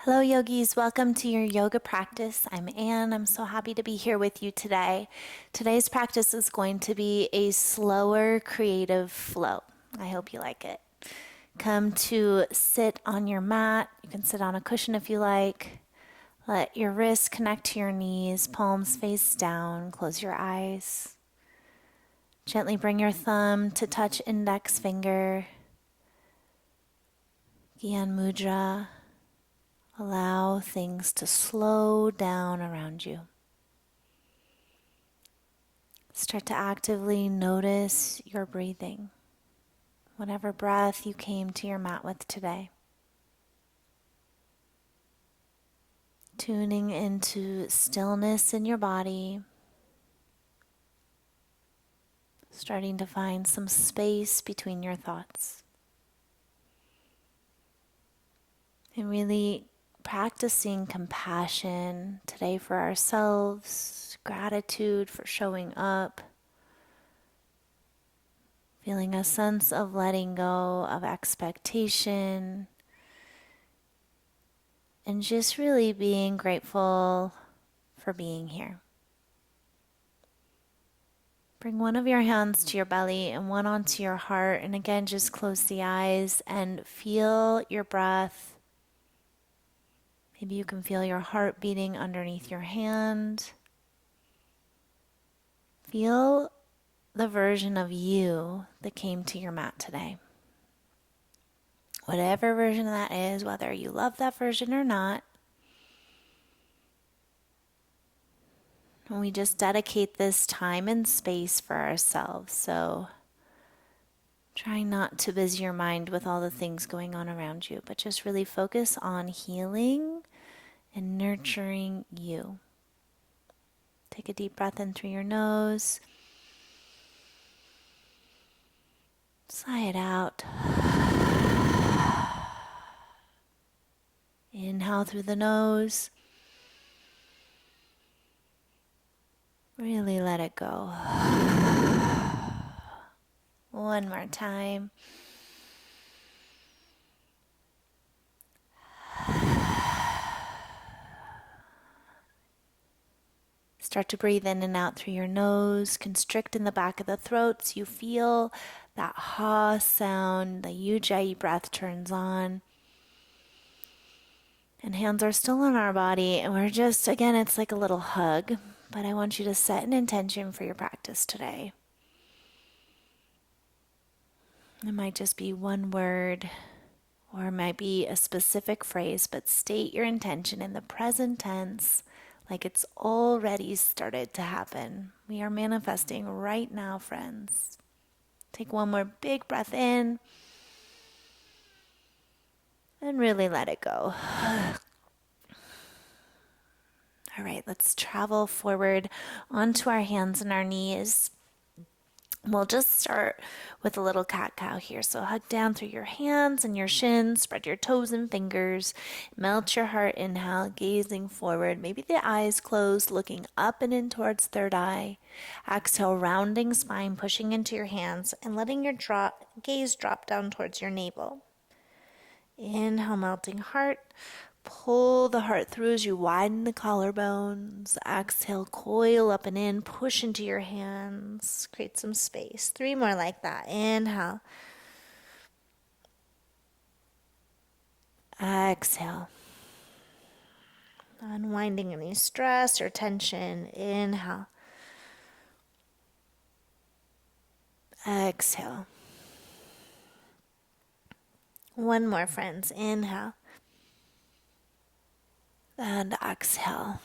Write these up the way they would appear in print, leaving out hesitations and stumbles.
Hello, yogis. Welcome to your yoga practice. I'm Anne. I'm so happy to be here with you today. Today's practice is going to be a slower, creative flow. I hope you like it. Come to sit on your mat. You can sit on a cushion if you like. Let your wrists connect to your knees, palms face down. Close your eyes. Gently bring your thumb to touch index finger. Gyan Mudra. Allow things to slow down around you. Start to actively notice your breathing, whatever breath you came to your mat with today. Tuning into stillness in your body, starting to find some space between your thoughts. And really practicing compassion today for ourselves, gratitude for showing up, feeling a sense of letting go of expectation, and just really being grateful for being here. Bring one of your hands to your belly and one onto your heart, and again just close the eyes and feel your breath. Maybe you can feel your heart beating underneath your hand. Feel the version of you that came to your mat today. Whatever version that is, whether you love that version or not. And we just dedicate this time and space for ourselves. So try not to busy your mind with all the things going on around you, but just really focus on healing and nurturing you. Take a deep breath in through your nose. Sigh it out. Inhale through the nose. Really let it go. One more time. Start to breathe in and out through your nose. Constrict in the back of the throat so you feel that ha sound, the ujjayi breath turns on. And hands are still on our body, and we're just, again, it's like a little hug, but I want you to set an intention for your practice today. It might just be one word, or it might be a specific phrase, but state your intention in the present tense like it's already started to happen. We are manifesting right now, friends. Take one more big breath in and really let it go. All right, let's travel forward onto our hands and our knees. We'll just start with a little cat-cow here. So hug down through your hands and your shins, spread your toes and fingers, melt your heart, inhale, gazing forward, maybe the eyes closed, looking up and in towards third eye. Exhale, rounding spine, pushing into your hands and letting your gaze drop down towards your navel. Inhale, melting heart. Pull the heart through as you widen the collarbones. Exhale, coil up and in. Push into your hands. Create some space. 3 more like that. Inhale. Exhale. Unwinding any stress or tension. Inhale. Exhale. One more, friends. Inhale. And exhale.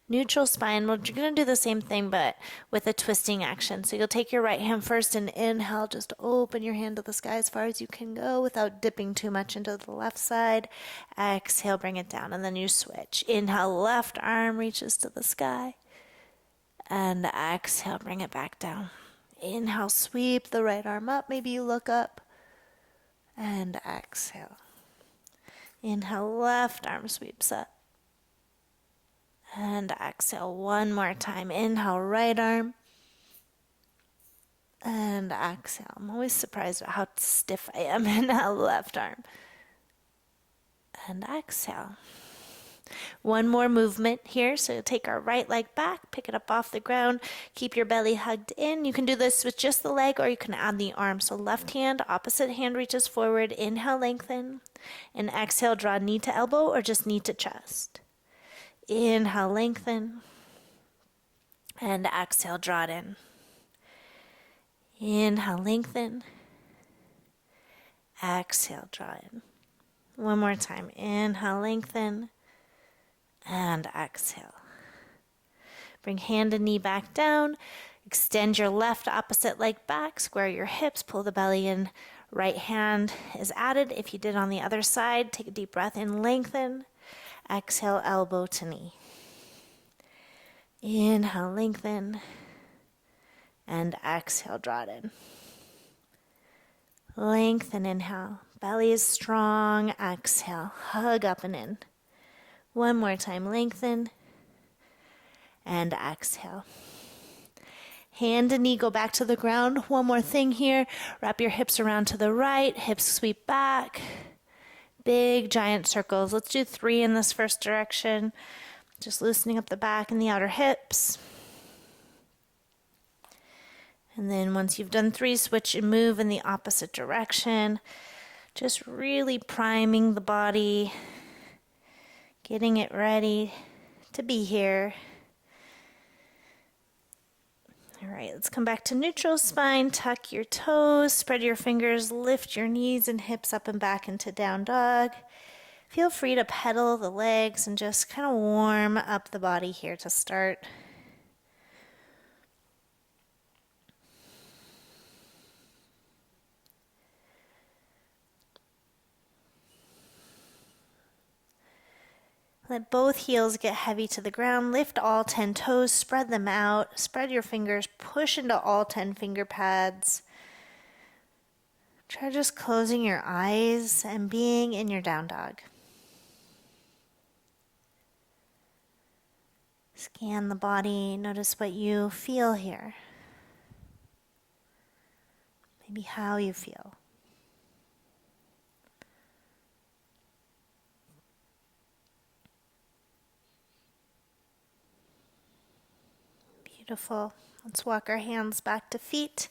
Neutral spine, well, you're going to do the same thing, but with a twisting action. So you'll take your right hand first and inhale, just open your hand to the sky as far as you can go without dipping too much into the left side. Exhale, bring it down, and then you switch. Inhale, left arm reaches to the sky. And exhale, bring it back down. Inhale, sweep the right arm up. Maybe you look up. And exhale. Inhale, left arm sweeps up. And exhale one more time. Inhale, right arm. And exhale. I'm always surprised at how stiff I am. Inhale, left arm. and exhale. One more movement here. So take our right leg back, pick it up off the ground, keep your belly hugged in. You can do this with just the leg or you can add the arm. So left hand, opposite hand reaches forward. Inhale, lengthen. And exhale, draw knee to elbow or just knee to chest. Inhale, lengthen. And exhale, draw it in. Inhale, lengthen. Exhale, draw in. One more time. Inhale, lengthen. And exhale. Bring hand and knee back down. Extend your left opposite leg back. Square your hips. Pull the belly in. Right hand is added. If you did on the other side, take a deep breath in. Lengthen. Exhale, elbow to knee. Inhale, lengthen. And exhale, draw it in. Lengthen, inhale. Belly is strong. Exhale, hug up and in. One more time, lengthen. And exhale. Hand and knee go back to the ground. One more thing here. Wrap your hips around to the right. Hips sweep back. Big giant circles. Let's do 3 in this first direction. Just loosening up the back and the outer hips. And then once you've done 3, switch and move in the opposite direction. Just really priming the body, getting it ready to be here. All right, let's come back to neutral spine. Tuck your toes, spread your fingers, lift your knees and hips up and back into down dog. Feel free to pedal the legs and just kind of warm up the body here to start. Let both heels get heavy to the ground. Lift all 10 toes, spread them out. Spread your fingers, push into all 10 finger pads. Try just closing your eyes and being in your down dog. Scan the body, notice what you feel here. Maybe how you feel. Beautiful. Let's walk our hands back to feet.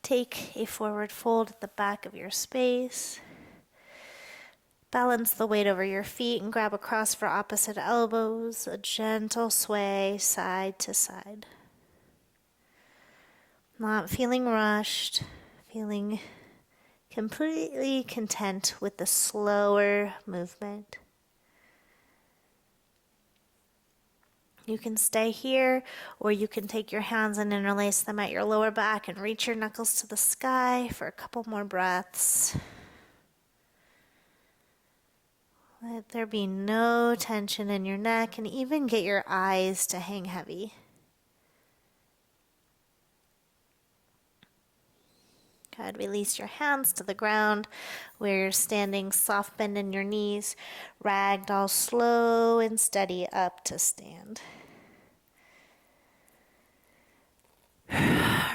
Take a forward fold at the back of your space. Balance the weight over your feet and grab across for opposite elbows. A gentle sway side to side. Not feeling rushed, feeling completely content with the slower movement. You can stay here, or you can take your hands and interlace them at your lower back and reach your knuckles to the sky for a couple more breaths. Let there be no tension in your neck, and even get your eyes to hang heavy. Good. Release your hands to the ground where you're standing. Soft bend in your knees. Ragdoll slow and steady up to stand.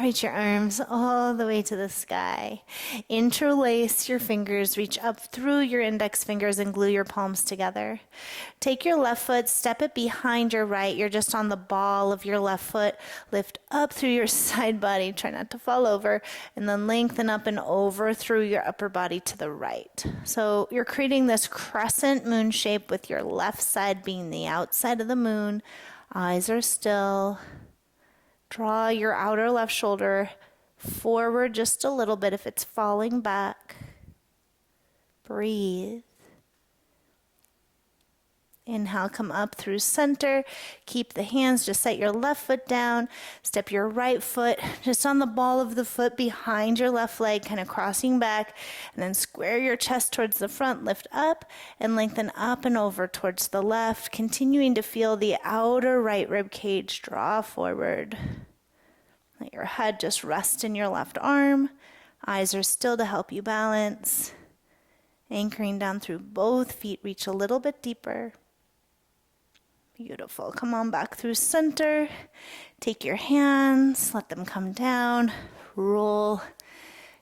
Reach your arms all the way to the sky. Interlace your fingers, reach up through your index fingers and glue your palms together. Take your left foot, step it behind your right. You're just on the ball of your left foot. Lift up through your side body, try not to fall over, and then lengthen up and over through your upper body to the right. So you're creating this crescent moon shape with your left side being the outside of the moon. Eyes are still. Draw your outer left shoulder forward just a little bit if it's falling back. Breathe. Inhale, come up through center. Keep the hands, just set your left foot down. Step your right foot just on the ball of the foot behind your left leg, kind of crossing back. And then square your chest towards the front, lift up and lengthen up and over towards the left. Continuing to feel the outer right rib cage draw forward. Let your head just rest in your left arm. Eyes are still to help you balance. Anchoring down through both feet, reach a little bit deeper. Beautiful. Come on back through center. Take your hands, let them come down. Roll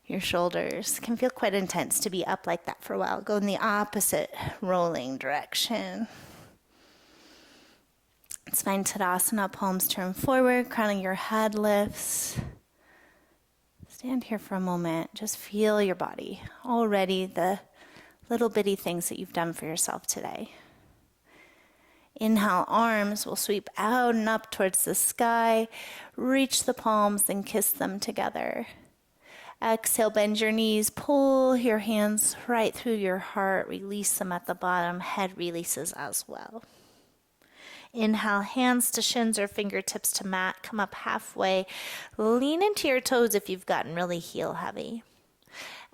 Your shoulders can feel quite intense to be up like that for a while. Go in the opposite rolling direction. Spine Tadasana, palms turn forward, crown of your head lifts. Stand here for a moment. Just feel your body. Already the little bitty things that you've done for yourself today. Inhale, arms will sweep out and up towards the sky. Reach the palms and kiss them together. Exhale, bend your knees, pull your hands right through your heart, release them at the bottom, head releases as well. Inhale, hands to shins or fingertips to mat, come up halfway, lean into your toes if you've gotten really heel heavy.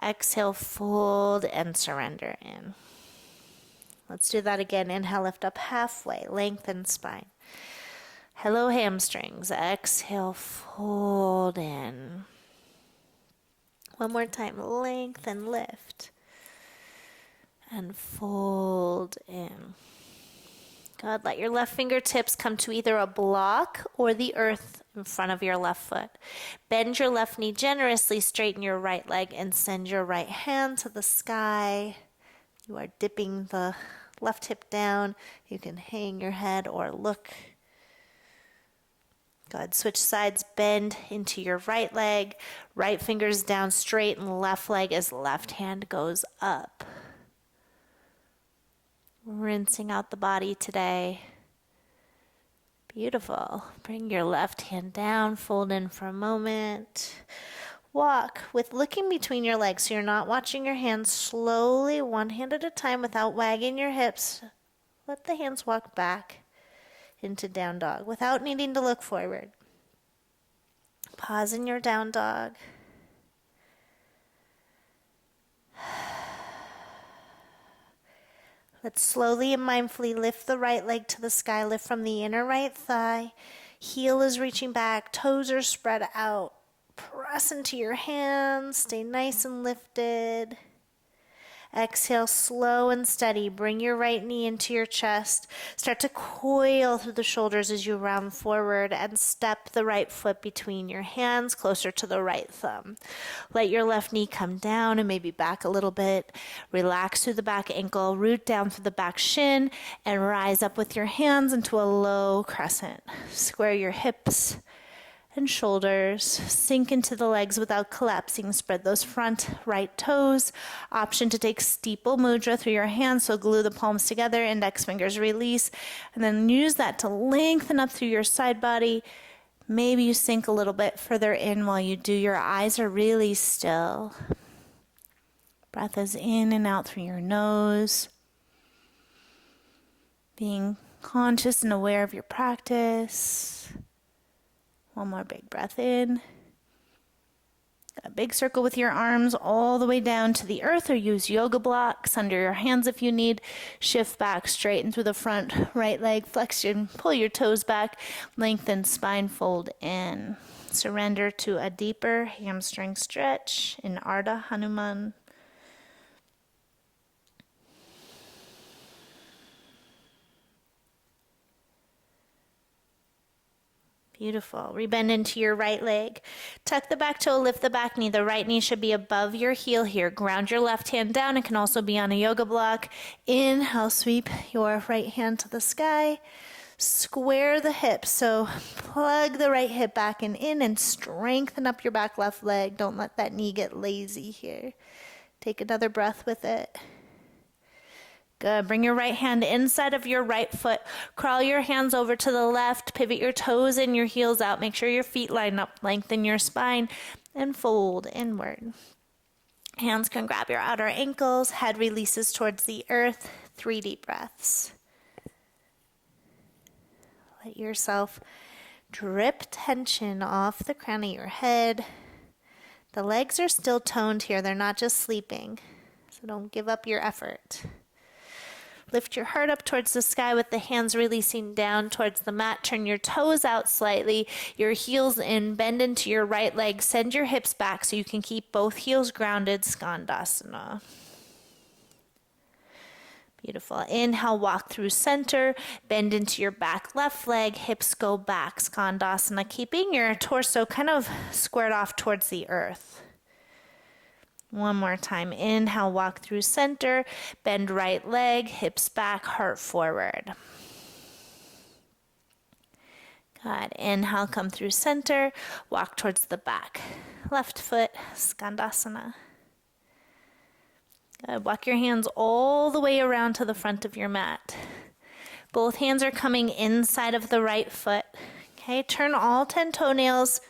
Exhale, fold and surrender in. Let's do that again. Inhale, lift up halfway, lengthen spine. Hello, hamstrings. Exhale, fold in. One more time, lengthen, lift, and fold in. Good, let your left fingertips come to either a block or the earth in front of your left foot. Bend your left knee generously, straighten your right leg, and send your right hand to the sky. You are dipping the left hip down. You can hang your head or look. Good. Switch sides, bend into your right leg. Right fingers down straight and left leg as left hand goes up. Rinsing out the body today. Beautiful. Bring your left hand down, fold in for a moment. Walk with looking between your legs so you're not watching your hands. Slowly, one hand at a time without wagging your hips. Let the hands walk back into down dog without needing to look forward. Pause in your down dog. Let's slowly and mindfully lift the right leg to the sky. Lift from the inner right thigh. Heel is reaching back. Toes are spread out. Press into your hands. Stay nice and lifted. Exhale, slow and steady. Bring your right knee into your chest. Start to coil through the shoulders as you round forward and step the right foot between your hands closer to the right thumb. Let your left knee come down and maybe back a little bit. Relax through the back ankle, root down through the back shin, and rise up with your hands into a low crescent. Square your hips and shoulders, sink into the legs without collapsing. Spread those front right toes. Option to take steeple mudra through your hands, so glue the palms together, index fingers release, and then use that to lengthen up through your side body. Maybe you sink a little bit further in while you do. Your eyes are really still. Breath is in and out through your nose. Being conscious and aware of your practice. One more big breath in. A big circle with your arms all the way down to the earth, or use yoga blocks under your hands if you need. Shift back, straighten through the front right leg, flexion, pull your toes back, lengthen spine, fold in. Surrender to a deeper hamstring stretch in Ardha Hanuman. Beautiful. Rebend into your right leg. Tuck the back toe, lift the back knee. The right knee should be above your heel here. Ground your left hand down. It can also be on a yoga block. Inhale, sweep your right hand to the sky. Square the hips. So plug the right hip back and in and strengthen up your back left leg. Don't let that knee get lazy here. Take another breath with it. Good. Bring your right hand inside of your right foot. Crawl your hands over to the left. Pivot your toes and your heels out. Make sure your feet line up. Lengthen your spine and fold inward. Hands can grab your outer ankles. Head releases towards the earth. 3 deep breaths. Let yourself drip tension off the crown of your head. The legs are still toned here. They're not just sleeping. So don't give up your effort. Lift your heart up towards the sky with the hands releasing down towards the mat. Turn your toes out slightly, your heels in, bend into your right leg. Send your hips back so you can keep both heels grounded, Skandasana. Beautiful. Inhale, walk through center, bend into your back left leg, hips go back, Skandasana, keeping your torso kind of squared off towards the earth. One more time. Inhale, walk through center, bend right leg, hips back, heart forward. Good. Inhale, come through center, walk towards the back. Left foot, Skandasana. Good. Walk your hands all the way around to the front of your mat. Both hands are coming inside of the right foot. Okay, turn all 10 toenails,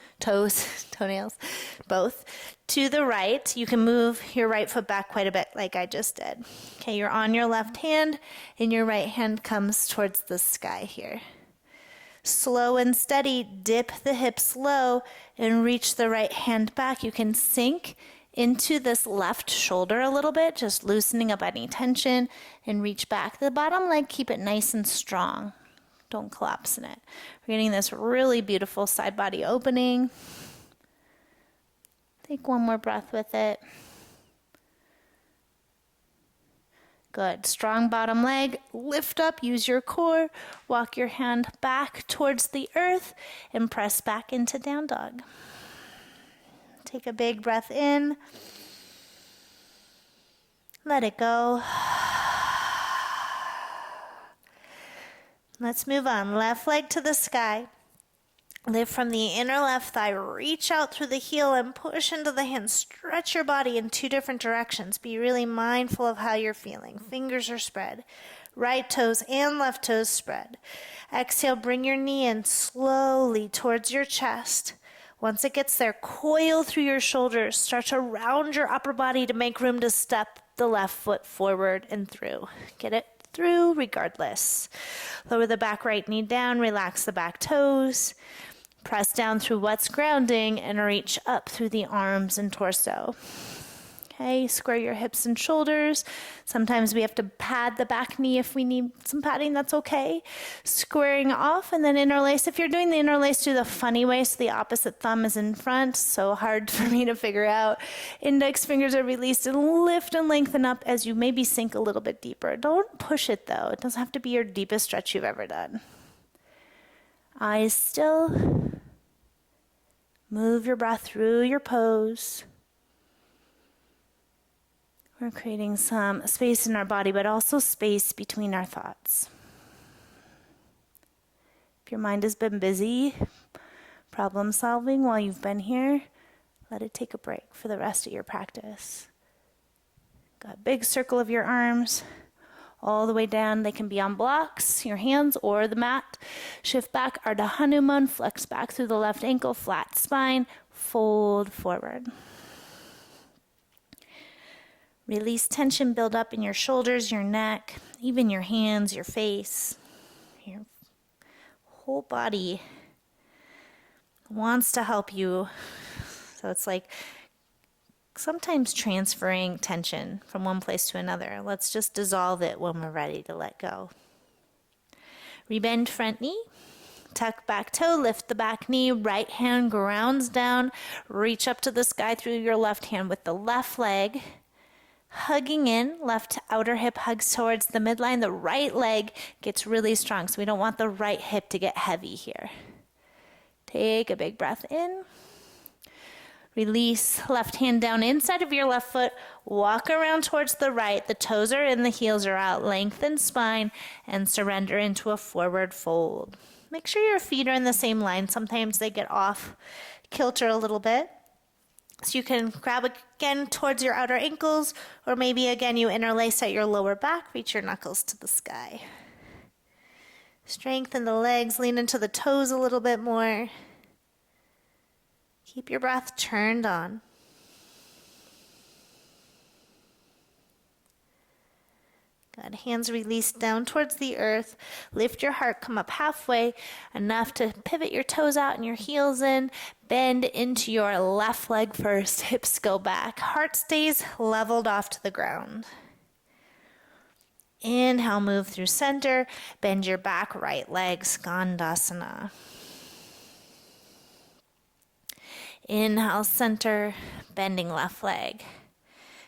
both, to the right. You can move your right foot back quite a bit like I just did. Okay, you're on your left hand and your right hand comes towards the sky here. Slow and steady, dip the hips low and reach the right hand back. You can sink into this left shoulder a little bit, just loosening up any tension and reach back. The bottom leg, keep it nice and strong. Don't collapse in it. We're getting this really beautiful side body opening. Take one more breath with it. Good. Strong bottom leg. Lift up, use your core. Walk your hand back towards the earth and press back into down dog. Take a big breath in. Let it go. Let's move on. Left leg to the sky. Lift from the inner left thigh. Reach out through the heel and push into the hand. Stretch your body in 2 different directions. Be really mindful of how you're feeling. Fingers are spread. Right toes and left toes spread. Exhale, bring your knee in slowly towards your chest. Once it gets there, coil through your shoulders. Start to round your upper body to make room to step the left foot forward and through. Get it through regardless. Lower the back right knee down. Relax the back toes. Press down through what's grounding and reach up through the arms and torso. Okay, square your hips and shoulders. Sometimes we have to pad the back knee if we need some padding, that's okay. Squaring off and then interlace. If you're doing the interlace, do the funny way so the opposite thumb is in front. So hard for me to figure out. Index fingers are released and lift and lengthen up as you maybe sink a little bit deeper. Don't push it though. It doesn't have to be your deepest stretch you've ever done. Eyes still. Move your breath through your pose. We're creating some space in our body, but also space between our thoughts. If your mind has been busy, problem solving while you've been here, let it take a break for the rest of your practice. Got a big circle of your arms all the way down. They can be on blocks, your hands, or the mat. Shift back, Ardha Hanuman, flex back through the left ankle, flat spine, fold forward. Release tension, build up in your shoulders, your neck, even your hands, your face. Your whole body wants to help you. So it's like sometimes transferring tension from one place to another. Let's just dissolve it when we're ready to let go. Rebend front knee. Tuck back toe, lift the back knee, right hand grounds down. Reach up to the sky through your left hand with the left leg. Hugging in, left outer hip hugs towards the midline. The right leg gets really strong, so we don't want the right hip to get heavy here. Take a big breath in. Release, left hand down inside of your left foot. Walk around towards the right. The toes are in, the heels are out. Lengthen spine and surrender into a forward fold. Make sure your feet are in the same line. Sometimes they get off kilter a little bit. So you can grab again towards your outer ankles, or maybe again you interlace at your lower back, reach your knuckles to the sky. Strengthen the legs, lean into the toes a little bit more. Keep your breath turned on. Good. Hands released down towards the earth. Lift your heart, come up halfway, enough to pivot your toes out and your heels in. Bend into your left leg first. Hips go back. Heart stays leveled off to the ground. Inhale, move through center. Bend your back, right leg, Skandasana. Inhale, center, bending left leg.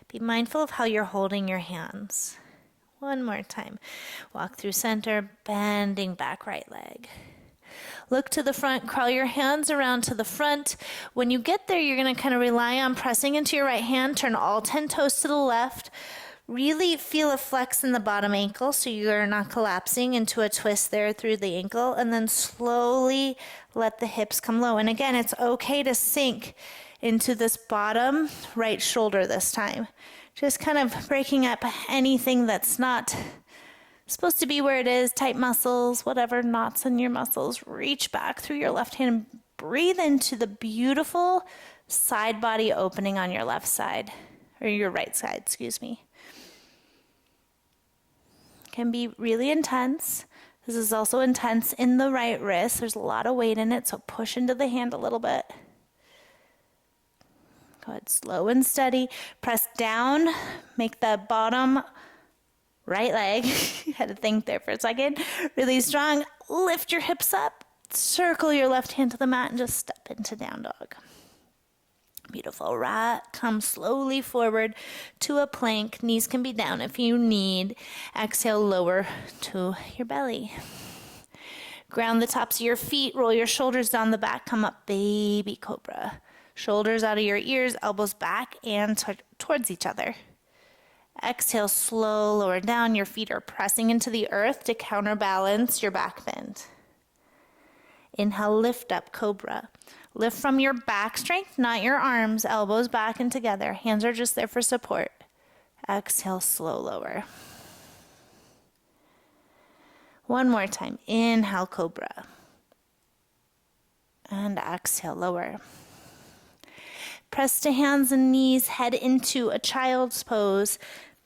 Be mindful of how you're holding your hands. One more time. Walk through center, bending back right leg. Look to the front, crawl your hands around to the front. When you get there, you're going to kind of rely on pressing into your right hand, turn all 10 toes to the left. Really feel a flex in the bottom ankle so you're not collapsing into a twist there through the ankle, and then slowly let the hips come low. And again, it's okay to sink into this bottom right shoulder this time. Just kind of breaking up anything that's not supposed to be where it is, tight muscles, whatever, knots in your muscles. Reach back through your left hand and breathe into the beautiful side body opening on your left side, or your right side, excuse me. Can be really intense. This is also intense in the right wrist. There's a lot of weight in it, so push into the hand a little bit. Go ahead, slow and steady. Press down, make the bottom right leg, had to think there for a second, really strong. Lift your hips up, circle your left hand to the mat, and just step into down dog. Beautiful. Right, come slowly forward to a plank. Knees can be down if you need. Exhale, lower to your belly. Ground the tops of your feet, roll your shoulders down the back, come up, baby cobra. Shoulders out of your ears, elbows back and towards each other. Exhale, slow, lower down. Your feet are pressing into the earth to counterbalance your back bend. Inhale, lift up, cobra. Lift from your back strength, not your arms. Elbows back and together. Hands are just there for support. Exhale, slow, lower. One more time. Inhale, cobra. And exhale, lower. Press to hands and knees, head into a child's pose.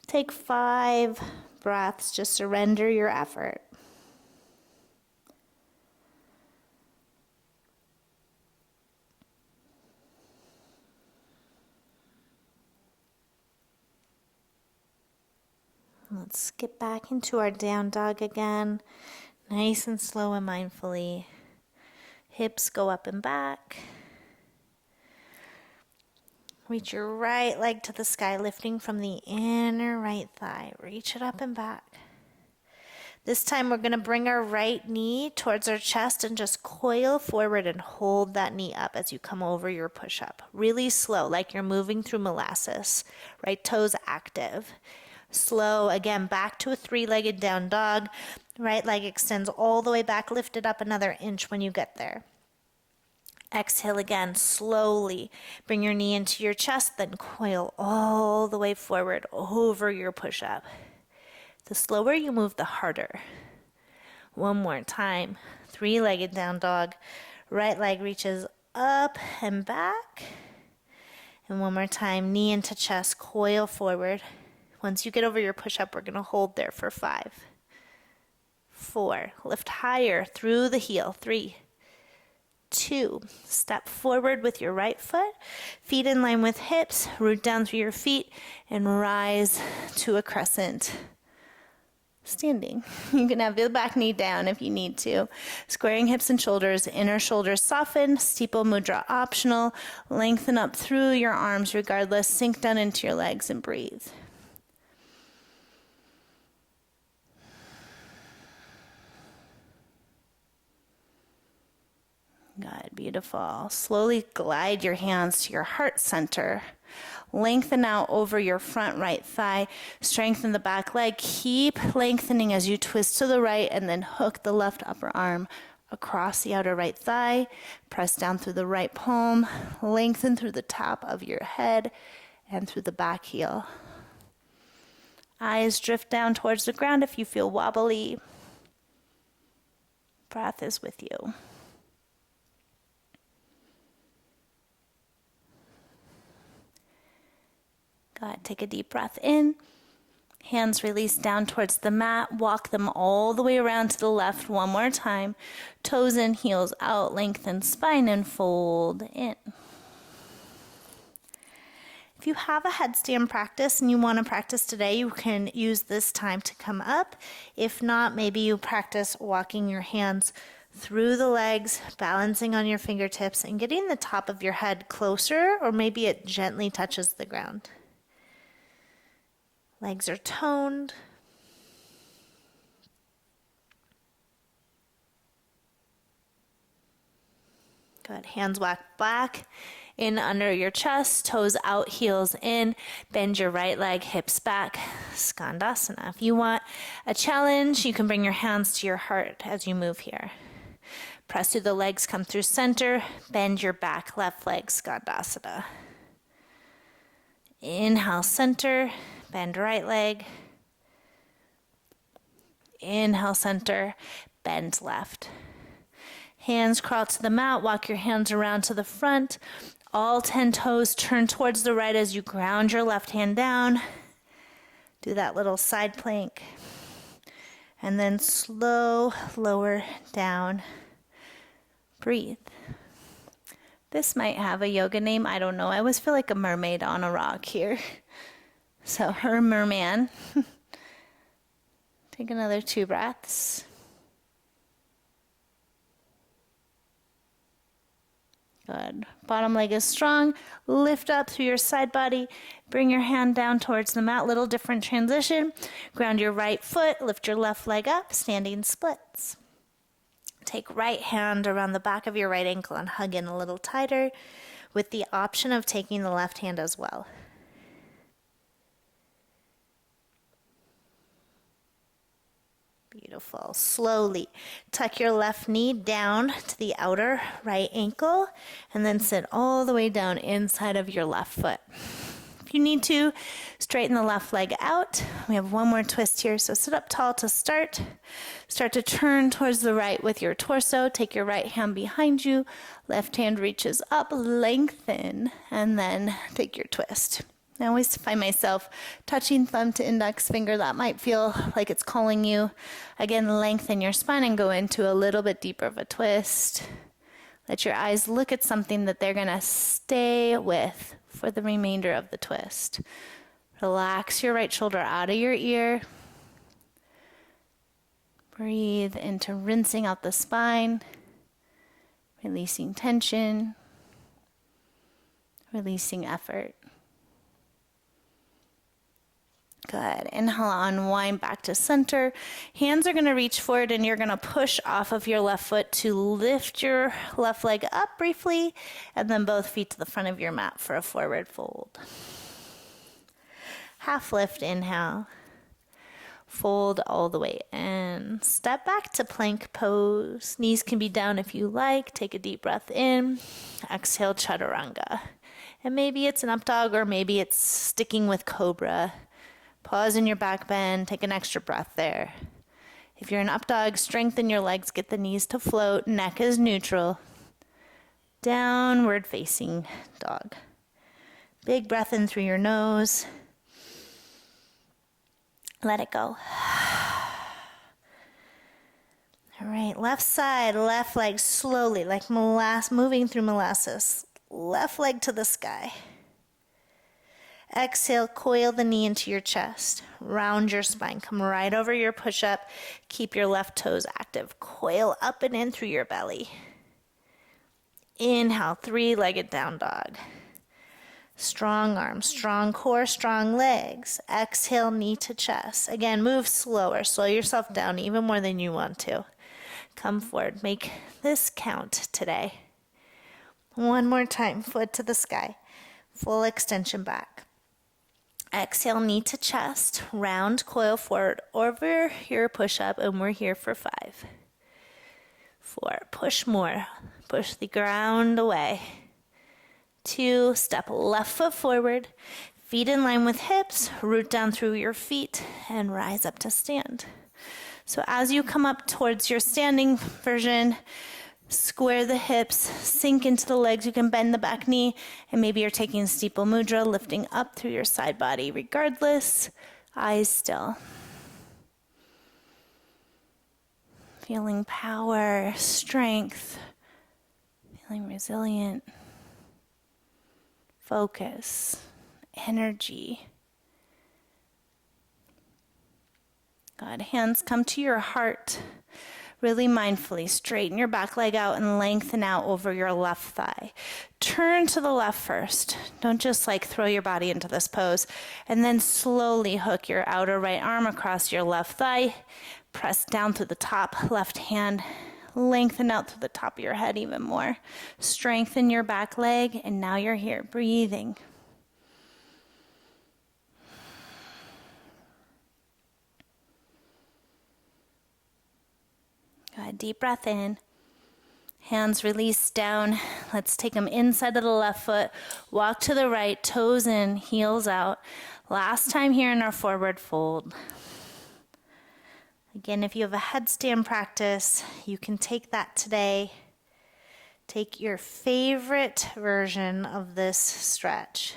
Take 5 breaths, just surrender your effort. Let's get back into our down dog again, nice and slow and mindfully. Hips go up and back. Reach your right leg to the sky, lifting from the inner right thigh. Reach it up and back. This time we're going to bring our right knee towards our chest and just coil forward and hold that knee up as you come over your push-up. Really slow, like you're moving through molasses. Right toes active. Slow, again, back to a 3-legged down dog. Right leg extends all the way back, lift it up another inch when you get there. Exhale again, slowly. Bring your knee into your chest, then coil all the way forward over your push-up. The slower you move, the harder. One more time. 3-legged down dog. Right leg reaches up and back. And one more time, knee into chest, coil forward. Once you get over your push-up, we're going to hold there for 5, 4, lift higher through the heel, 3, 2, step forward with your right foot, feet in line with hips, root down through your feet, and rise to a crescent. Standing. You can have the back knee down if you need to. Squaring hips and shoulders, inner shoulders soften, steeple mudra optional, lengthen up through your arms regardless, sink down into your legs and breathe. Good, beautiful. Slowly glide your hands to your heart center. Lengthen out over your front right thigh. Strengthen the back leg. Keep lengthening as you twist to the right and then hook the left upper arm across the outer right thigh. Press down through the right palm. Lengthen through the top of your head and through the back heel. Eyes drift down towards the ground if you feel wobbly. Breath is with you. Go ahead, take a deep breath in. Hands release down towards the mat. Walk them all the way around to the left one more time. Toes in, heels out. Lengthen spine and fold in. If you have a headstand practice and you want to practice today, you can use this time to come up. If not, maybe you practice walking your hands through the legs, balancing on your fingertips, and getting the top of your head closer, or maybe it gently touches the ground. Legs are toned. Good. Hands walk back, in under your chest, toes out, heels in. Bend your right leg, hips back, Skandasana. If you want a challenge, you can bring your hands to your heart as you move here. Press through the legs, come through center, bend your back, left leg, Skandasana. Inhale, center, bend right leg. Inhale, center, bend left. Hands crawl to the mat, walk your hands around to the front. All 10 toes turn towards the right as you ground your left hand down. Do that little side plank. And then slow, lower down. Breathe. This might have a yoga name, I don't know. I always feel like a mermaid on a rock here. So her merman. Take another 2 breaths. Good. Bottom leg is strong. Lift up through your side body. Bring your hand down towards the mat. Little different transition. Ground your right foot. Lift your left leg up. Standing splits. Take right hand around the back of your right ankle and hug in a little tighter with the option of taking the left hand as well. Beautiful. Slowly tuck your left knee down to the outer right ankle and then sit all the way down inside of your left foot. If you need to, straighten the left leg out. We have one more twist here, so sit up tall to start. Start to turn towards the right with your torso. Take your right hand behind you. Left hand reaches up, lengthen, and then take your twist. I always find myself touching thumb to index finger. That might feel like it's calling you. Again, lengthen your spine and go into a little bit deeper of a twist. Let your eyes look at something that they're going to stay with for the remainder of the twist. Relax your right shoulder out of your ear. Breathe into rinsing out the spine, releasing tension, releasing effort. Good. Inhale, unwind back to center. Hands are going to reach forward and you're going to push off of your left foot to lift your left leg up briefly and then both feet to the front of your mat for a forward fold. Half lift, inhale. Fold all the way in. Step back to plank pose. Knees can be down if you like. Take a deep breath in. Exhale, chaturanga. And maybe it's an up dog or maybe it's sticking with cobra. Pause in your back bend, take an extra breath there. If you're an up dog, strengthen your legs, get the knees to float, neck is neutral. Downward facing dog. Big breath in through your nose. Let it go. All right, left side, left leg slowly, like moving through molasses. Left leg to the sky. Exhale, coil the knee into your chest. Round your spine. Come right over your push-up. Keep your left toes active. Coil up and in through your belly. Inhale, 3-legged down dog. Strong arms, strong core, strong legs. Exhale, knee to chest. Again, move slower. Slow yourself down even more than you want to. Come forward. Make this count today. One more time. Foot to the sky. Full extension back. Exhale, knee to chest, round, coil forward over your push-up, and we're here for 5. 4, push more, push the ground away. 2, step left foot forward, feet in line with hips, root down through your feet, and rise up to stand. So as you come up towards your standing version, square the hips, sink into the legs. You can bend the back knee, and maybe you're taking steeple mudra, lifting up through your side body. Regardless, eyes still. Feeling power, strength, feeling resilient, focus, energy. Good. Hands come to your heart. Really mindfully straighten your back leg out and lengthen out over your left thigh. Turn to the left first. Don't just throw your body into this pose. And then slowly hook your outer right arm across your left thigh. Press down through the top left hand. Lengthen out through the top of your head even more. Strengthen your back leg, and now you're here, breathing. Good, deep breath in. Hands release down. Let's take them inside of the left foot. Walk to the right, toes in, heels out. Last time here in our forward fold. Again, if you have a headstand practice, you can take that today. Take your favorite version of this stretch.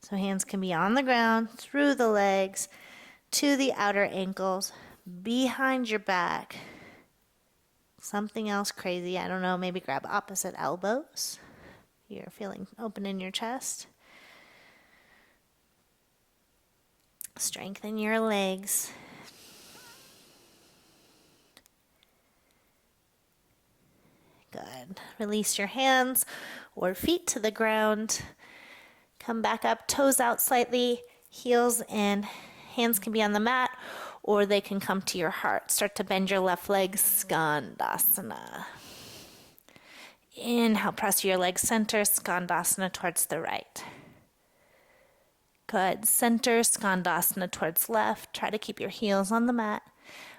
So hands can be on the ground, through the legs, to the outer ankles, behind your back. Something else crazy, I don't know, maybe grab opposite elbows. You're feeling open in your chest. Strengthen your legs. Good. Release your hands or feet to the ground. Come back up, toes out slightly, heels in. Hands can be on the mat or they can come to your heart. Start to bend your left leg, Skandasana. Inhale, press your leg center, Skandasana towards the right. Good. Center, Skandasana towards left. Try to keep your heels on the mat.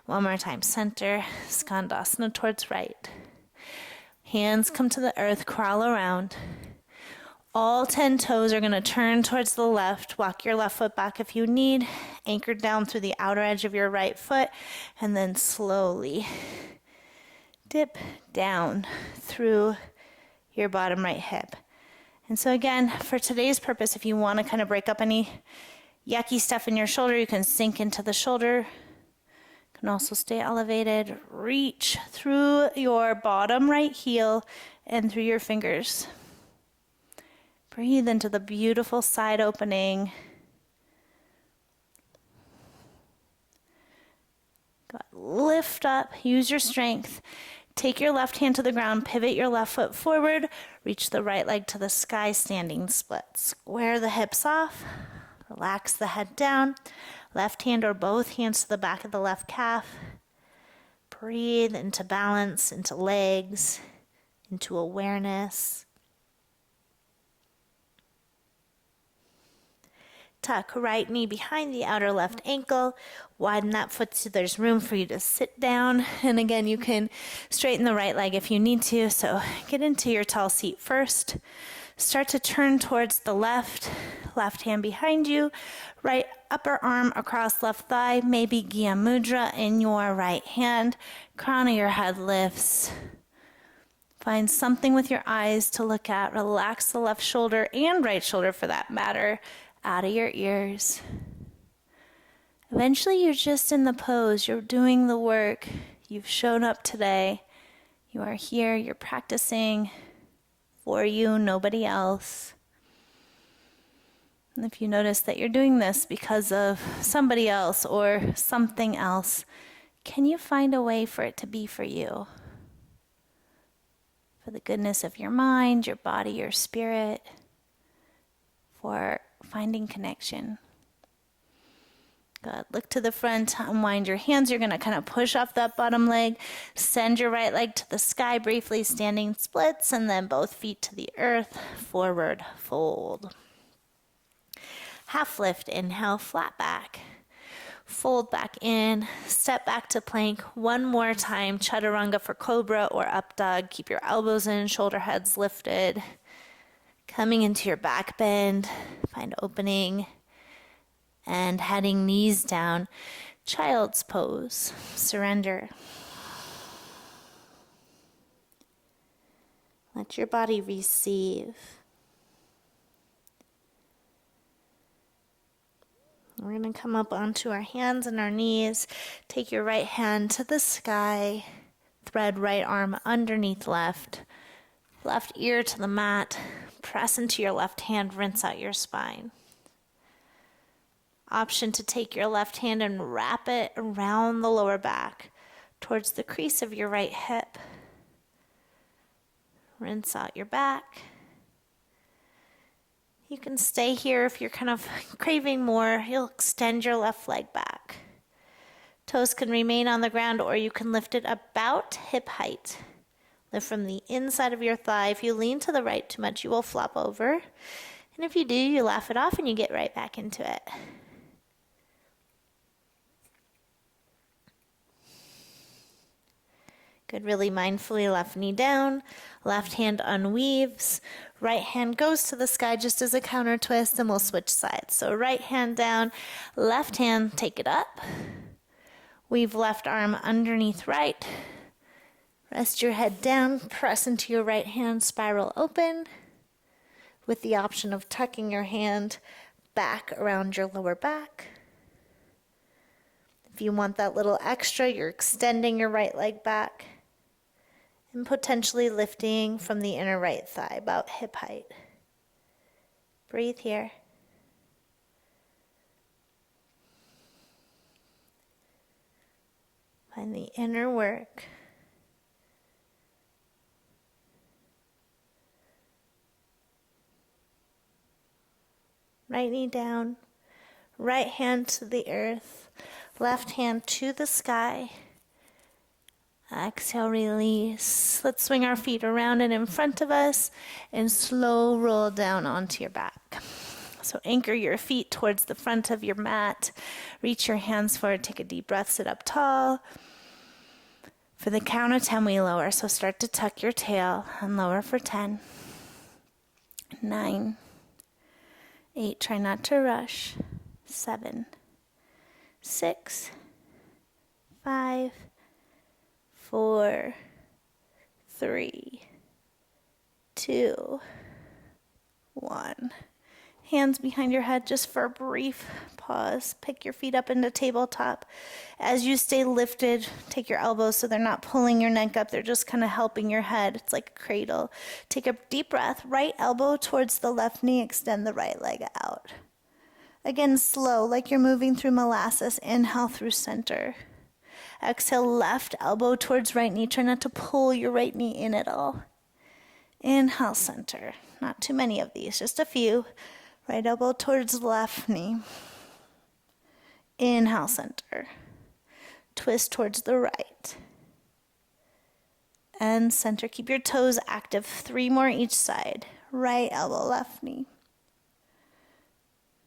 One more time. Center, Skandasana towards right. Hands come to the earth, crawl around. All 10 toes are going to turn towards the left. Walk your left foot back if you need. Anchor down through the outer edge of your right foot. And then slowly dip down through your bottom right hip. And so again, for today's purpose, if you want to kind of break up any yucky stuff in your shoulder, you can sink into the shoulder. Can also stay elevated. Reach through your bottom right heel and through your fingers. Breathe into the beautiful side opening. Good. Lift up, use your strength. Take your left hand to the ground, pivot your left foot forward, reach the right leg to the sky, standing split. Square the hips off, relax the head down. Left hand or both hands to the back of the left calf. Breathe into balance, into legs, into awareness. Tuck right knee behind the outer left ankle. Widen that foot so there's room for you to sit down. And again, you can straighten the right leg if you need to. So get into your tall seat first. Start to turn towards the left. Left hand behind you. Right upper arm across left thigh. Maybe Gya Mudra in your right hand. Crown of your head lifts. Find something with your eyes to look at. Relax the left shoulder and right shoulder for that matter. Out of your ears. Eventually you're just in the pose. You're doing the work. You've shown up today. You are here. You're practicing for you, nobody else. And if you notice that you're doing this because of somebody else or something else, can you find a way for it to be for you? For the goodness of your mind, your body, your spirit, for finding connection. Good. Look to the front, unwind your hands. You're going to kind of push off that bottom leg. Send your right leg to the sky briefly, standing splits, and then both feet to the earth. Forward fold. Half lift, inhale, flat back. Fold back in, step back to plank. One more time, chaturanga for cobra or up dog. Keep your elbows in, shoulder heads lifted. Coming into your back bend, find opening, and heading knees down. Child's pose, surrender. Let your body receive. We're going to come up onto our hands and our knees. Take your right hand to the sky. Thread right arm underneath left. Left ear to the mat. Press into your left hand, rinse out your spine. Option to take your left hand and wrap it around the lower back towards the crease of your right hip. Rinse out your back. You can stay here if you're kind of craving more. You'll extend your left leg back. Toes can remain on the ground, or you can lift it about hip height. Lift from the inside of your thigh. If you lean to the right too much, you will flop over. And if you do, you laugh it off and you get right back into it. Good, really mindfully, left knee down, left hand unweaves, right hand goes to the sky just as a counter twist, and we'll switch sides. So right hand down, left hand, take it up. Weave left arm underneath right. Rest your head down, press into your right hand, spiral open, with the option of tucking your hand back around your lower back. If you want that little extra, you're extending your right leg back and potentially lifting from the inner right thigh, about hip height. Breathe here. Find the inner work. Right knee down, right hand to the earth, left hand to the sky. Exhale, release. Let's swing our feet around and in front of us and slow roll down onto your back. So anchor your feet towards the front of your mat. Reach your hands forward. Take a deep breath. Sit up tall. For the count of 10, we lower. So start to tuck your tail and lower for 10, 9, 8. Try not to rush. 7, 6, 5, 4, 3, 2, 1. Hands behind your head just for a brief pause. Pick your feet up into tabletop. As you stay lifted, take your elbows so they're not pulling your neck up. They're just kind of helping your head. It's like a cradle. Take a deep breath. Right elbow towards the left knee. Extend the right leg out. Again, slow, like you're moving through molasses. Inhale through center. Exhale, left elbow towards right knee. Try not to pull your right knee in at all. Inhale, center. Not too many of these, just a few. Right elbow towards left knee. Inhale, center. Twist towards the right. And center. Keep your toes active. 3 more each side. Right elbow, left knee.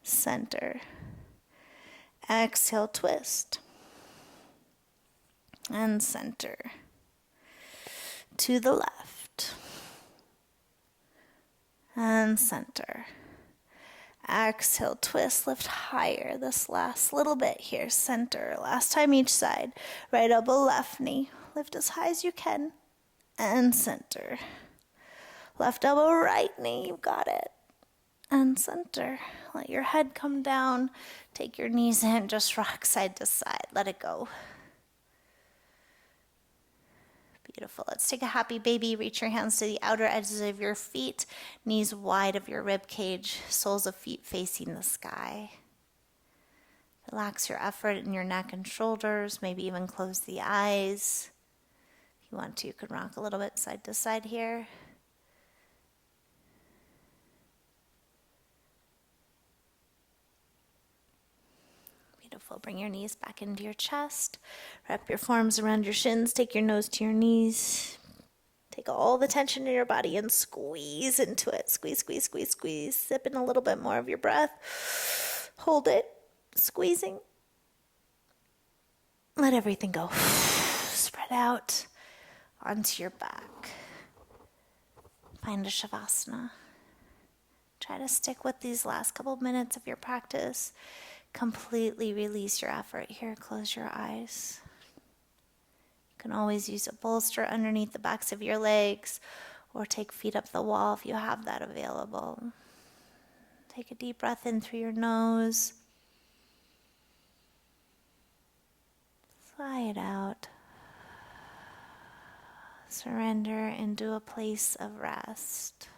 Center. Exhale, twist. And center. To the left. And center. Exhale, twist, lift higher. This last little bit here, center. Last time each side. Right elbow, left knee. Lift as high as you can. And center. Left elbow, right knee. You got it. And center. Let your head come down. Take your knees in. Just rock side to side. Let it go. Beautiful. Let's take a happy baby. Reach your hands to the outer edges of your feet, knees wide of your rib cage, soles of feet facing the sky. Relax your effort in your neck and shoulders, maybe even close the eyes. If you want to, you can rock a little bit side to side here. Beautiful. Bring your knees back into your chest. Wrap your forearms around your shins. Take your nose to your knees. Take all the tension in your body and squeeze into it. Squeeze, squeeze, squeeze, squeeze. Sip in a little bit more of your breath. Hold it. Squeezing. Let everything go. Spread out onto your back. Find a Shavasana. Try to stick with these last couple minutes of your practice. Completely release your effort here. Close your eyes. You can always use a bolster underneath the backs of your legs or take feet up the wall if you have that available. Take a deep breath in through your nose. Sigh it out. Surrender into a place of rest.